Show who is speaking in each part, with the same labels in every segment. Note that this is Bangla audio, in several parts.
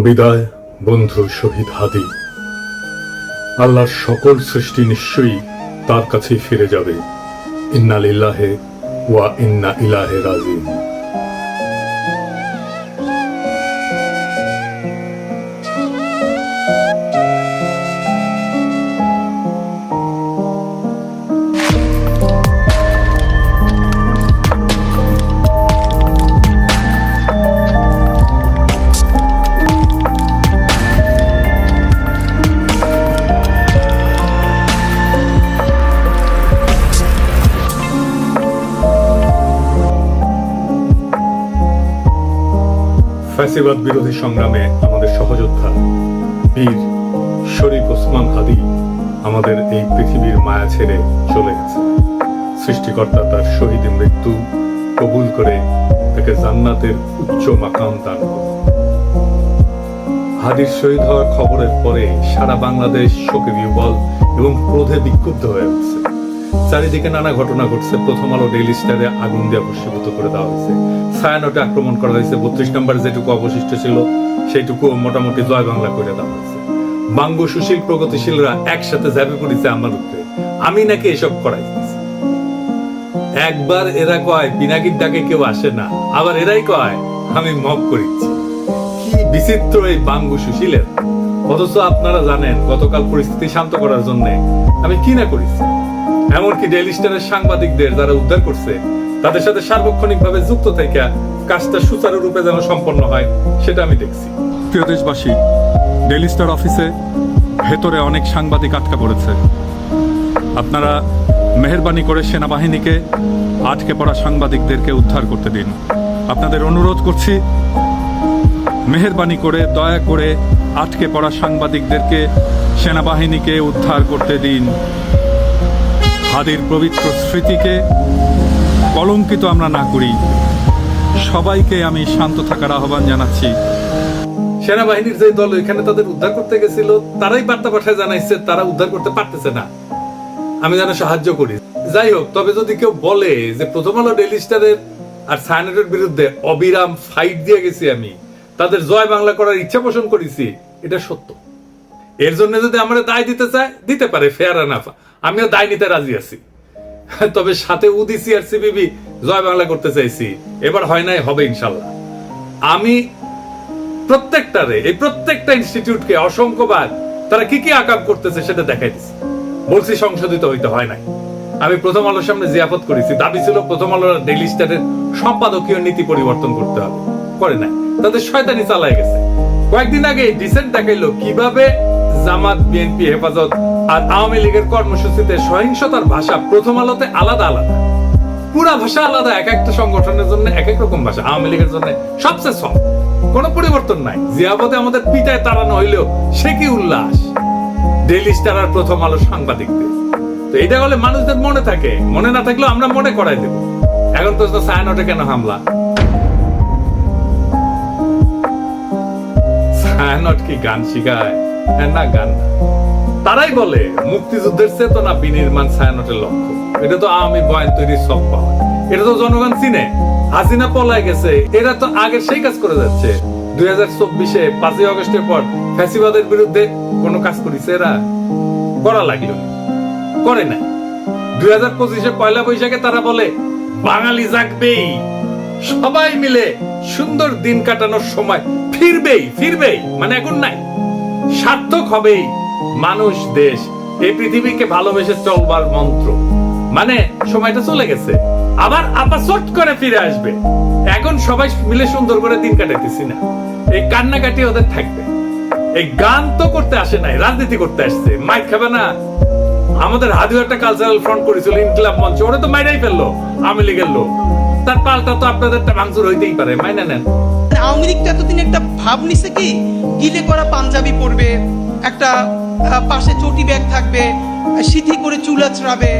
Speaker 1: বিদায় বন্ধু শহীদ হাদি। আল্লাহর সকল সৃষ্টি নিশ্চয়ই তার কাছেই ফিরে যাবে। ইন্না লিল্লাহি ওয়া ইন্না ইলাইহি রাজিউন। ফ্যাসিবাদ বিরোধী সংগ্রামে আমাদের সহযোদ্ধা বীর শরীফ ওসমান হাদি আমাদের এই পৃথিবীর মায়া ছেড়ে চলে গেছে। সৃষ্টিকর্তা তার শহীদ মৃত্যু কবুল করে তাকে জান্নাতের উচ্চ মাকাম দান করে। হাদির শহীদ হওয়ার খবরের পরে সারা বাংলাদেশ শোকে বিহ্বল এবং ক্রোধে বিক্ষুব্ধ হয়ে উঠছে। চারিদিকে নানা ঘটনা ঘটছে। প্রথম আলো ডেইলি স্টারে আগুন দিয়ে ভস্মীভূত করে দেওয়া হয়েছে। ছায়ানটে আক্রমণ করা হয়েছে। 32 নম্বর যেটুকু অবশিষ্ট ছিল সেইটুকু মোটামুটি জয় বাংলা করে দেওয়া হয়েছে। বাঙ্গু সুশীল প্রগতিশীলরা একসাথে ঝাঁপে পড়েছে আমার উপরে। আমি নাকি এসব করাইতেছি। একবার এরা কয় পিনাকির ডাকে কেউ আসে না, আবার এরাই কয় আমি মব করিচ্ছি। কি বিচিত্র এই বাঙ্গু সুশীলের! অথচ আপনারা জানেন গতকাল পরিস্থিতি শান্ত করার জন্য আমি কি না করেছি। এমনকি ডেইলি স্টারের সাংবাদিকদের যারা উদ্ধার করছে তাদের সাথে সার্বক্ষণিকভাবে যুক্ত থেকে কাজটা সুচারুরূপে যেন সম্পন্ন হয় সেটা আমি দেখছি। প্রিয় দেশবাসী, ডেইলি স্টার অফিসে ভেতরে অনেক সাংবাদিক আটকা পড়েছে। আপনারা মেহেরবানি করে সেনাবাহিনীকে আটকে পড়া সাংবাদিকদেরকে উদ্ধার করতে দিন। আপনাদের অনুরোধ করছি, মেহেরবানি করে দয়া করে আটকে পড়া সাংবাদিকদেরকে সেনাবাহিনীকে উদ্ধার করতে দিন। হাদির পবিত্র স্মৃতিকে কলঙ্কিত আমরা না করি। সবাইকে আমি শান্ত থাকার আহ্বান জানাচ্ছি। সেনাবাহিনীর যে দল এখানে তাদের উদ্ধার করতে গেছিল তারাই বার্তা পাঠায় জানাইছে তারা উদ্ধার করতে পারতেছে না, আমি যেন সাহায্য করি। যাই হোক, তবে যদি কেউ বলে যে প্রথম আলো ডেইলি স্টারের আর ছায়ানটের বিরুদ্ধে অবিরাম ফাইট দিয়ে গেছি, আমি তাদের জয় বাংলা করার ইচ্ছা পোষণ করেছি, এটা সত্য। এর জন্য যদি আমরা দায় দিতে চায় দিতে পারে, ফেয়ার এনাফ, আমিও দায় নিতে রাজি আছি। তবে সাথে উদিসি আর সিবিবি জয় বাংলা করতে চাইছি, এবার হয় নাই, হবে ইনশাল্লাহ। আমি প্রত্যেকটা ইনস্টিটিউটকে অসংখ্যবার তারা কি কি আকাম করতেছে সেটা দেখাই দিচ্ছি। বলছি সংশোধিত হইতে হয় নাই। আমি প্রথম আলোর সামনে জিয়াফত করেছি, দাবি ছিল প্রথম আলোর ডেইলি স্টারের সম্পাদকীয় নীতি পরিবর্তন করতে হবে, করে নাই। তাদের শয়তানি চালায় গেছে। কয়েকদিন আগে ডিসেন্ট দেখাইলো কিভাবে জামাত, বিএনপি, হেফাজত আর আওয়ামী লীগের কর্মসূচিতে সহিংসতার ভাষা প্রথম আলোতে আলাদা আলাদা, পুরা ভাষা আলাদা। এক একটা সংগঠনের জন্য এক এক রকম ভাষা। আওয়ামী লীগের জন্য সবচেয়ে সব, কোনো পরিবর্তন নাই। জিয়াপদে আমাদের পিটায় তাড়ানো হইলেও সে কি উল্লাস ডেইলি স্টার আর প্রথম আলো সাংবাদিকদের। তো এটা হলে মানুষদের মনে থাকে, মনে না থাকলেও আমরা মনে করাই দেব। এখন তো ছায়ানটে কেন হামলা? ছায়ানট কি গান শিখায়? না, গান না। তারাই বলে মুক্তিযুদ্ধের চেতনা বিনির্মাণ ছায়ানটের লক্ষ্য। এটা তো আওয়ামী বয়ান তৈরির সব পাওয়া। এটা তো জনগণ চিনে। হাসিনা পলায় গেছে, এরা তো আগে সেই কাজ করে যাচ্ছে। 2024-এ 5ই আগস্টের পর ফ্যাসিবাদের বিরুদ্ধে কোনো কাজ করেছে এরা? করা লাগলো, করে নাই। 2025-এ পয়লা বৈশাখে তারা বলে বাঙালি জাগবেই, সবাই মিলে সুন্দর দিন কাটানোর সময় ফিরবেই, মানে এখন নাই, সার্থক হবেই। মানুষ, দেশ, এই পৃথিবীকে ভালোবেসে চলবার মন্ত্র, মানে সময়টা চলে গেছে, আবার চট করে ফিরে আসবে। এখন সবাই মিলে সুন্দর করে দিন কাটাইতেছি না, এই কান্নাকাটি ওদের থাকবে। এই গান তো করতে আসে নাই, রাজনীতি করতে আসছে। মাইক খাবে না? আমাদের হাদিও একটা কালচারাল ফ্রন্ট করেছিল, ইনকিলাব মঞ্চ, ওরা তো মাইরাই ফেললো আওয়ামী লীগের লোক। তার পাল্টা তো আপনাদের ভাঙচুর হইতেই পারে, মাইনা নেন।
Speaker 2: আওয়ামী লীগ তো এতদিন একটা ভাব নিছে কি, গিলে করা পাঞ্জাবি পরবে, একটা পাশে চটি ব্যাগ থাকবে, সিথি করে চুল আঁচড়াবে,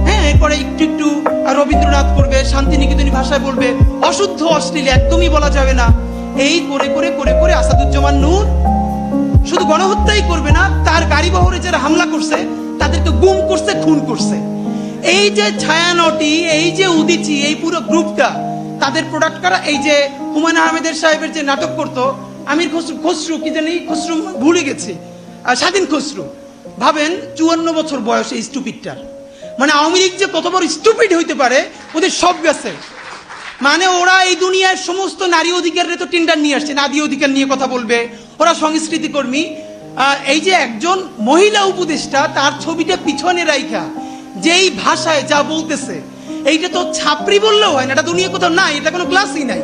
Speaker 2: হ্যাঁ, এরপরে একটু রবীন্দ্রনাথ করবে, শান্তিনিকেতনী ভাষায় বলবে, অশুদ্ধ অশ্লীল একদমই বলা যাবে না। এই করে আসাদুজ্জামান নূর শুধু গণহত্যাই করবে না, তার গাড়ি বহরে যারা হামলা করছে তাদেরকে গুম করছে, খুন করছে। এই যে ছায়ানটি, এই যে উদিচি, এই পুরো গ্রুপটা, তাদের প্রোডাক্ট কারা? এই যে হুমায়ুন আহমেদের সাহেবের যে নাটক করতো, আমির খসরু, খসরু কি জানি, খসরু ভুলে গেছি, স্বাধীন খসরু। ভাবেন 54 বছর বয়স এই স্টুপিডটার। মানে আওয়ামী লীগ যে কত বড় স্টুপিড হইতে পারে, ওদের সব গেছে। মানে ওরা এই দুনিয়ার সমস্ত নারী অধিকারের তো টেন্ডার নিয়ে আসছে, নারী অধিকার নিয়ে কথা বলবে, ওরা সংস্কৃতি কর্মী। এই যে একজন মহিলা উপদেষ্টা, তার ছবিটা পিছনে রাইখা যেই ভাষায় যা বলতেছে, এইটা তো ছাপরি বললেও হয় না, এটা দুনিয়া কোথাও নাই, এটা কোনো ক্লাসই নাই।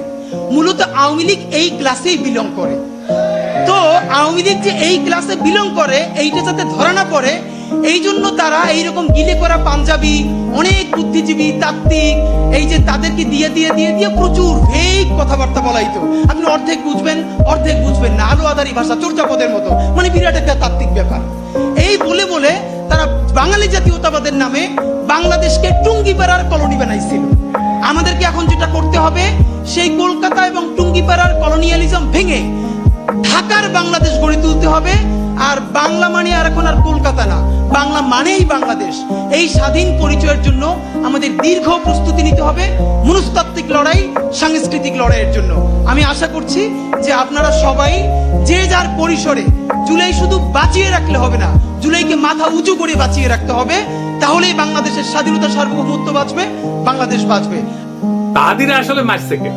Speaker 2: মূলত আওয়ামী লীগ এই ক্লাসেই বিলং করে। তো আওয়ামী লীগ যে এই ক্লাসে বিলং করে, এইটা যাতে ধরা না পড়ে, এই জন্য তারা এইরকম গিলে করা পাঞ্জাবি, অনেক বুদ্ধিজীবী তাত্ত্বিক, এই যে তাদেরকে দিয়ে দিয়ে দিয়ে দিয়ে প্রচুর ভেগ কথাবার্তা বলাইতো। আপনি অর্ধেক বুঝবেন, অর্ধেক বুঝবেন না, আলো আদারি ভাষা, চর্যাপদের মতো, মানে বিরাট একটা তাত্ত্বিক ব্যাপার। এই বলে বলে তারা বাঙালি জাতীয়তাবাদের নামে বাংলাদেশকে টুঙ্গিপাড়ার কলোনি বানাইছিল। আমাদেরকে এখন যেটা করতে হবে, সেই কলকাতা এবং টুঙ্গিপাড়ার কলোনিয়ালিজম ভেঙে ঢাকার বাংলাদেশ গড়ে তুলতে হবে। আর বাংলা মানে আর এখন আর কলকাতা না, বাংলা মানেই বাংলাদেশ। এই স্বাধীন পরিচয়ের জন্য আমাদের দীর্ঘ প্রস্তুতি নিতে হবে, মনস্তাত্ত্বিক লড়াই, সাংস্কৃতিক লড়াইয়ের জন্য। আমি আশা করছি যে আপনারা সবাই যে যার পরিসরে, জুলাই শুধু বাঁচিয়ে রাখলে হবে না, জুলাইকে মাথা উঁচু করে বাঁচিয়ে রাখতে হবে। তাহলেই বাংলাদেশের স্বাধীনতা, সার্বভৌমত্ব বাঁচবে, বাংলাদেশ বাঁচবে।
Speaker 1: তাদের আসলে মারছে কে?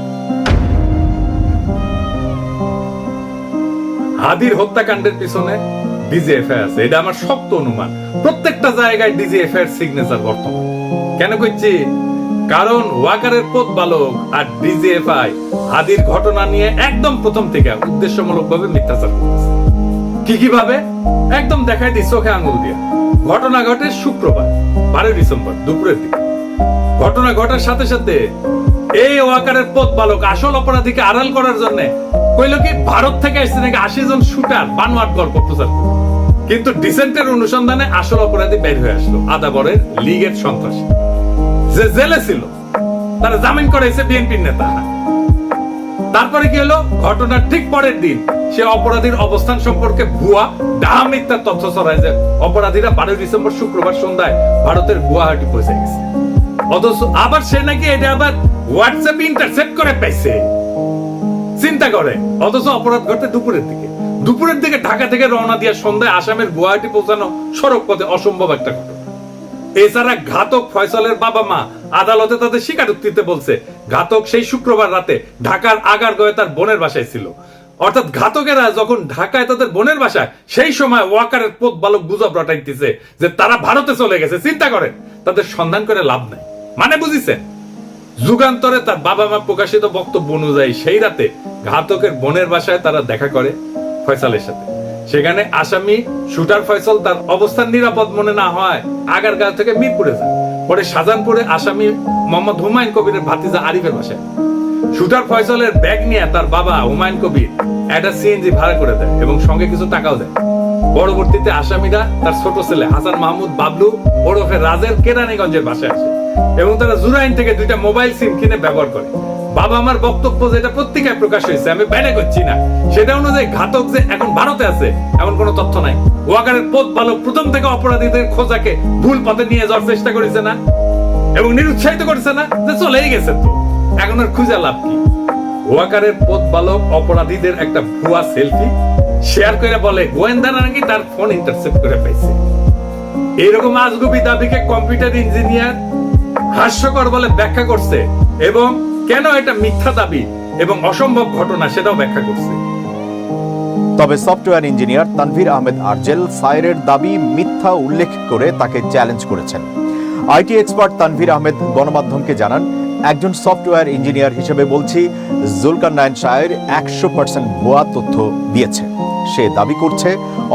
Speaker 1: হাদির হত্যাকাণ্ডের পিছনে ডিজিএফআই আছে, এটা আমার শক্ত অনুমান। প্রত্যেকটা জায়গায় ডিজিএফআই এর সিগনেচার বর্তমান। কেন কইছি? কারণ ওয়াকারের পথ বালক আর ডিজিএফআই হাদির ঘটনা নিয়ে একদম প্রথম থেকে উদ্দেশ্যমূলকভাবে মিথ্যাচার করতেছে। কিভাবে? একদম দেখাই দিই চোখে আঙুল দিয়ে। ঘটনা ঘটে শুক্রবার 12 ডিসেম্বর দুপুরের দিকে। ঘটনা ঘটার সাথে সাথে এই ওয়াকারের পথ বালক আসল অপরাধীকে আড়াল করার জন্য কইল কি ভারত থেকে আসছে নাকি 80 জন শুটার বানোয়াট গল্প প্রচার করে। কিন্তু ডিসেন্টের অনুসন্ধানে আসল অপরাধী বের হয়ে আসলো, আদাবরের লীগের সন্ত্রাসী যে জেলে ছিল, তারা জামিন করেছে বিএনপির নেতা। তারপরে কি হলো? ঘটনার ঠিক পরের দিন সে অপরাধীর অবস্থান সম্পর্কে ভুয়া ডাহা মিথ্যা তথ্য ছড়ায় যে অপরাধীরা 12 ডিসেম্বর শুক্রবার সন্ধ্যায় ভারতের গুয়াহাটি পৌঁছে গেছে। অথচ আবার সে নাকি এটা আবার হোয়াটসঅ্যাপে ইন্টারসেপ্ট করে পাইছে। চিন্তা করে। অথচ অপরাধ ঘটে দুপুরের দিকে ঢাকা থেকে রওনা দিয়ে সন্ধ্যায় আসামের গুয়াহাটি পৌঁছানো সড়ক পথে অসম্ভব একটা ঘটনা। এছাড়া ঘাতক ফয়সালের বাবা মা আদালতে তাদের স্বীকারোক্তিতে বলছে ঘাতক সেই শুক্রবার রাতে ঢাকার আগারগাঁওয়ে তার বোনের বাসায় ছিল। অর্থাৎ ঘাতকেরা যখন ঢাকায় তাদের বোনের বাসায়, সেই সময় ওয়াকারের পথ বালক গুজব রটাইতেছে যে তারা ভারতে চলে গেছে। চিন্তা করেন, তাদের সন্ধান করে লাভ নাই। মানে বুঝিছেন? যুগান্তরে তার বাবা মা প্রকাশিত বক্তব্য অনুযায়ী সেই রাতে ঘাতকের বোনের বাসায় তারা দেখা করে ফয়সালের সাথে। সেখানে আসামি শুটার ফয়সাল তার অবস্থান নিরাপদ মনে না হয় আগারগাঁও থেকে মিরপুরে যায়। পরে শাহজাহানপুরে আসামি মোহাম্মদ হুমায়ুন কবিরের ভাতিজা আরিফের বাসায়। শুটার ফয়সালের ব্যাগ নিয়ে তার বাবা হুমায়ুন কবির একটা সিএনজি ভাড়া করে দেয় এবং সঙ্গে কিছু টাকাও দেয়। পরবর্তীতে আসামিরা তার ছোট ছেলে হাসান মাহমুদ বাবলু ওরফে রাজের কেরানীগঞ্জের বাসায় আসে এবং তারা জুরাইন থেকে 2টা মোবাইল সিম কিনে ব্যবহার করে। বাবা আমার বক্তব্য যেটা পত্রিকায় প্রকাশ হয়েছে, আমি বাইরে করছি না, সেটা অনুযায়ী ঘাতক যে এখন ভারতে আছে এমন কোনো তথ্য নাই। ওয়াকারের পথ বালক প্রথম থেকে অপরাধীদের খোঁজাকে ভুল পথে নিয়ে যাওয়ার চেষ্টা করেছে না এবং নিরুৎসাহিত করেছে না যে চলেই গেছে, তো এখন আর খুঁজে লাভ কি? ওয়াকারের পথ বালক অপরাধীদের একটা ভুয়া সেলফি শেয়ার করে বলে গোয়েন্দারা নাকি তার ফোন ইন্টারসেপ্ট করে পাইছে। এইরকম আজগুবি দাবিকে কম্পিউটার ইঞ্জিনিয়ার হাস্যকর বলে ব্যাখ্যা করছে এবং কেন এটা মিথ্যা দাবি এবং অসম্ভব ঘটনা সেটাও ব্যাখ্যা করছে।
Speaker 3: তবে সফটওয়্যার ইঞ্জিনিয়ার তানভীর আহমেদ আরজেল সায়েরের দাবি মিথ্যা উল্লেখ করে তাকে চ্যালেঞ্জ করেছেন। আইটি এক্সপার্ট তানভীর আহমেদ গণমাধ্যমকে জানান, একজন সফটওয়্যার ইঞ্জিনিয়ার হিসেবে বলছি, জুলকারনাইন সায়ের 100% ভুয়া তথ্য দিয়েছে। সে দাবি করছে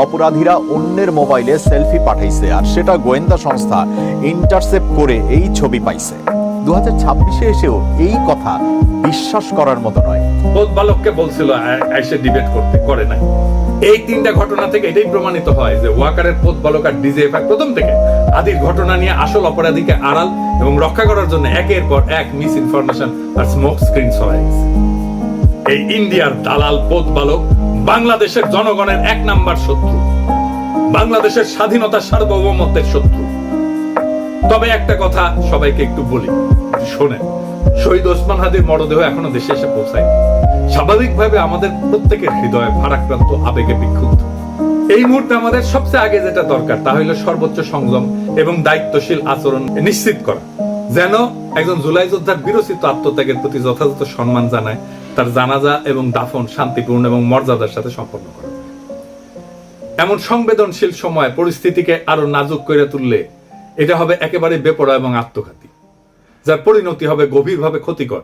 Speaker 3: অপরাধীরা অন্যের মোবাইলে সেলফি পাঠাইছে আর সেটা গোয়েন্দা সংস্থা ইন্টারসেপ্ট করে এই ছবি পাইছে। 2026-এ এসেও এই কথা বিশ্বাস করার মতো নয়।
Speaker 1: পথ বালককে বলছিল এসে ডিবেট করতে, করে নাই। এই 3টা ঘটনা থেকে এটাই প্রমাণিত হয় যে ওয়াকারের পথ বালক আর ডিজিএফআই প্রথম থেকে আদির ঘটনা নিয়ে আসল অপরাধীকে আড়াল এবং রক্ষা করার জন্য একের পর এক মিস ইনফরমেশন আর স্মোক স্ক্রিন ছড়াই গেছে। এই ইন্ডিয়ার দালাল পথ বালক বাংলাদেশের জনগণের 1 নাম্বার শত্রু, বাংলাদেশের স্বাধীনতা সার্বভৌমত্বের শত্রু। তবে একটা কথা সবাইকে একটু বলি, শোনেন, শহীদ ওসমান হাদির মরদেহ এখনো দেশে এসে পৌঁছায়নি। স্বাভাবিকভাবে আমাদের প্রত্যেকের হৃদয়ে ভারাক্রান্ত আবেগে বিক্ষুব্ধ। এই মুহূর্তে আমাদের সবচেয়ে আগে যেটা দরকার তা হলো সর্বোচ্চ সংযম এবং দায়িত্বশীল আচরণ নিশ্চিত করা, যেন একজন জুলাই যোদ্ধার বিরচিত আত্মত্যাগের প্রতি যথাযথ সম্মান জানায়, তার জানাজা এবং দাফন শান্তিপূর্ণ এবং মর্যাদার সাথে সম্পন্ন করা। এমন সংবেদনশীল সময় পরিস্থিতিকে আরো নাজুক করে তুললে এটা হবে একেবারে বেপরোয়া এবং আত্মঘাতী, যার পরিণতি হবে গভীরভাবে ক্ষতিকর।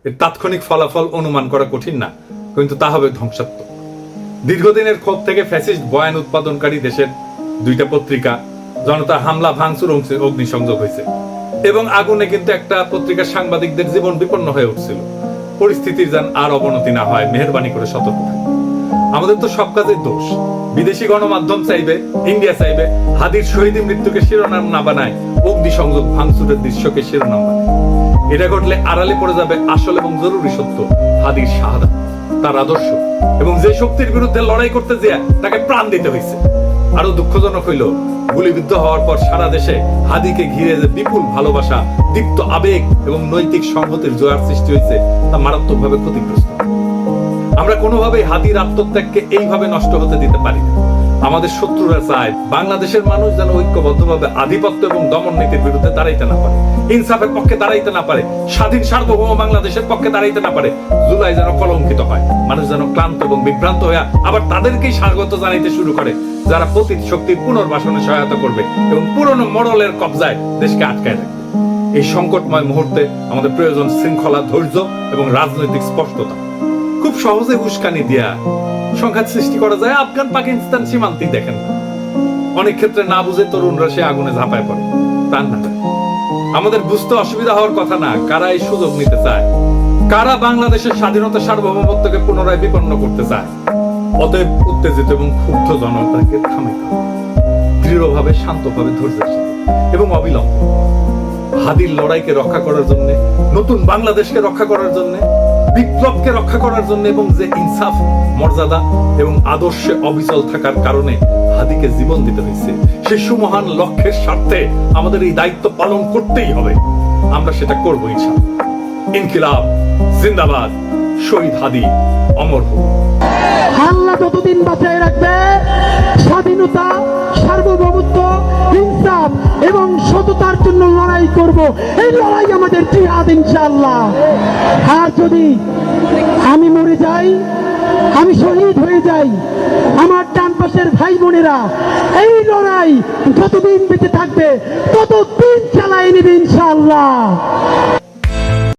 Speaker 1: এর তাৎক্ষণিক ফলাফল অনুমান করা কঠিন না, কিন্তু তা হবে ধ্বংসাত্মক। দীর্ঘদিনের ক্ষোভ থেকে ফ্যাসিস্ট বয়ান উৎপাদনকারী দেশের দুইটা পত্রিকা জনতা হামলা ভাঙচুর অগ্নিসংযোগ হয়েছে এবং আগুনে কিন্তু একটা পত্রিকার সাংবাদিকদের জীবন বিপন্ন হয়ে উঠছিল। পরিস্থিতির যেন আর অবনতি না হয়, মেহেরবানি করে সতর্ক থাকবে। আমাদের তো সব কাজের দোষ। বিদেশি গণমাধ্যম চাইবে, ইন্ডিয়া চাইবে হাদির শহীদ মৃত্যুকে শিরোনাম না বানায় অগ্নিসংযোগ ভাঙচুরের দৃশ্যকে শিরোনাম বানায়। এটা ঘটলে আড়ালে পড়ে যাবে আসল এবং জরুরি সত্য, হাদির শাহাদাত, তার আদর্শ এবং যে শক্তির বিরুদ্ধে লড়াই করতে যেয়ে তাকে প্রাণ দিতে হয়েছে। আরো দুঃখজনক হইল, গুলিবিদ্ধ হওয়ার পর সারা দেশে হাদিকে ঘিরে যে বিপুল ভালোবাসা, দীপ্ত আবেগ এবং নৈতিক সংহতির জোয়ার সৃষ্টি হয়েছে তা মারাত্মকভাবে ক্ষতিগ্রস্ত। আমরা কোনোভাবেই হাদির আত্মত্যাগকে এইভাবে নষ্ট হতে দিতে পারি না। আমাদের শত্রুরা চায় বাংলাদেশের মানুষ যেন ঐক্যবদ্ধভাবে আধিপত্য এবং দমন নীতির বিরুদ্ধে দাঁড়াইতে না পারে, ইনসাফের পক্ষে দাঁড়াইতে না পারে, স্বাধীন সার্বভৌম বাংলাদেশের পক্ষে দাঁড়াইতে না পারে। জুলাই যেন কলঙ্কিত হয়, মানুষ যেন ক্লান্ত এবং বিভ্রান্ত হয়ে আবার তাদেরকেই স্বাগত জানাইতে শুরু করে যারা পতিত শক্তির পুনর্বাসনে সহায়তা করবে এবং পুরনো মডেলের কবজায় দেশকে আটকায় রাখবে। এই সংকটময় মুহূর্তে আমাদের প্রয়োজন শৃঙ্খলা, ধৈর্য এবং রাজনৈতিক স্পষ্টতা। খুব সহজে উস্কানি দিয়া সংঘাত সৃষ্টি করা যায়। আফগান পাকিস্তান সীমান্তেই দেখেন, অনেক ক্ষেত্রে না বুঝে তরুণরা সে আগুনে ঝাঁপায় পড়ে, প্রাণ না যায়। আমাদের বুঝতে অসুবিধা হওয়ার কথা না কারা এই সুযোগ নিতে চায়, কারা বাংলাদেশের স্বাধীনতা সার্বভৌমত্বকে পুনরায় বিপন্ন করতে চায়। অতএব উত্তেজিত এবং ক্ষুব্ধ জনতাকে থামাইতে হবে, দৃঢ়ভাবে, শান্তভাবে, ধৈর্যের সাথে এবং অবিলম্বে হাদির লড়াইকে রক্ষা করার জন্য, নতুন বাংলাদেশকে রক্ষা করার জন্য, বিপ্লবকে রক্ষা করার জন্য এবং যে ইনসাফ, মর্যাদা এবং আদর্শে অবিচল থাকার কারণে হাদিকে জীবন দিতে হয়েছে, সেই সুমহান লক্ষ্যের স্বার্থে আমাদের এই দায়িত্ব পালন করতেই হবে। আমরা সেটা করব ইনশাআল্লাহ। ইনকিলাব জিন্দাবাদ, শহীদ হাদি অমর হোক।
Speaker 4: আল্লাহ যতদিন বাঁচায় রাখবে, স্বাধীনতা, সার্বভৌমত্ব, ইনসাফ এবং সততার জন্য লড়াই করব। এই লড়াই আমাদের জিহাদ ইনশাআল্লাহ। আর যদি আমি মরে যাই, আমি শহীদ হয়ে যাই, আমার ডান পাশের ভাই বোনেরা এই লড়াই যতদিন বেঁচে থাকবে ততদিন চালায় নেবে ইনশাআল্লাহ।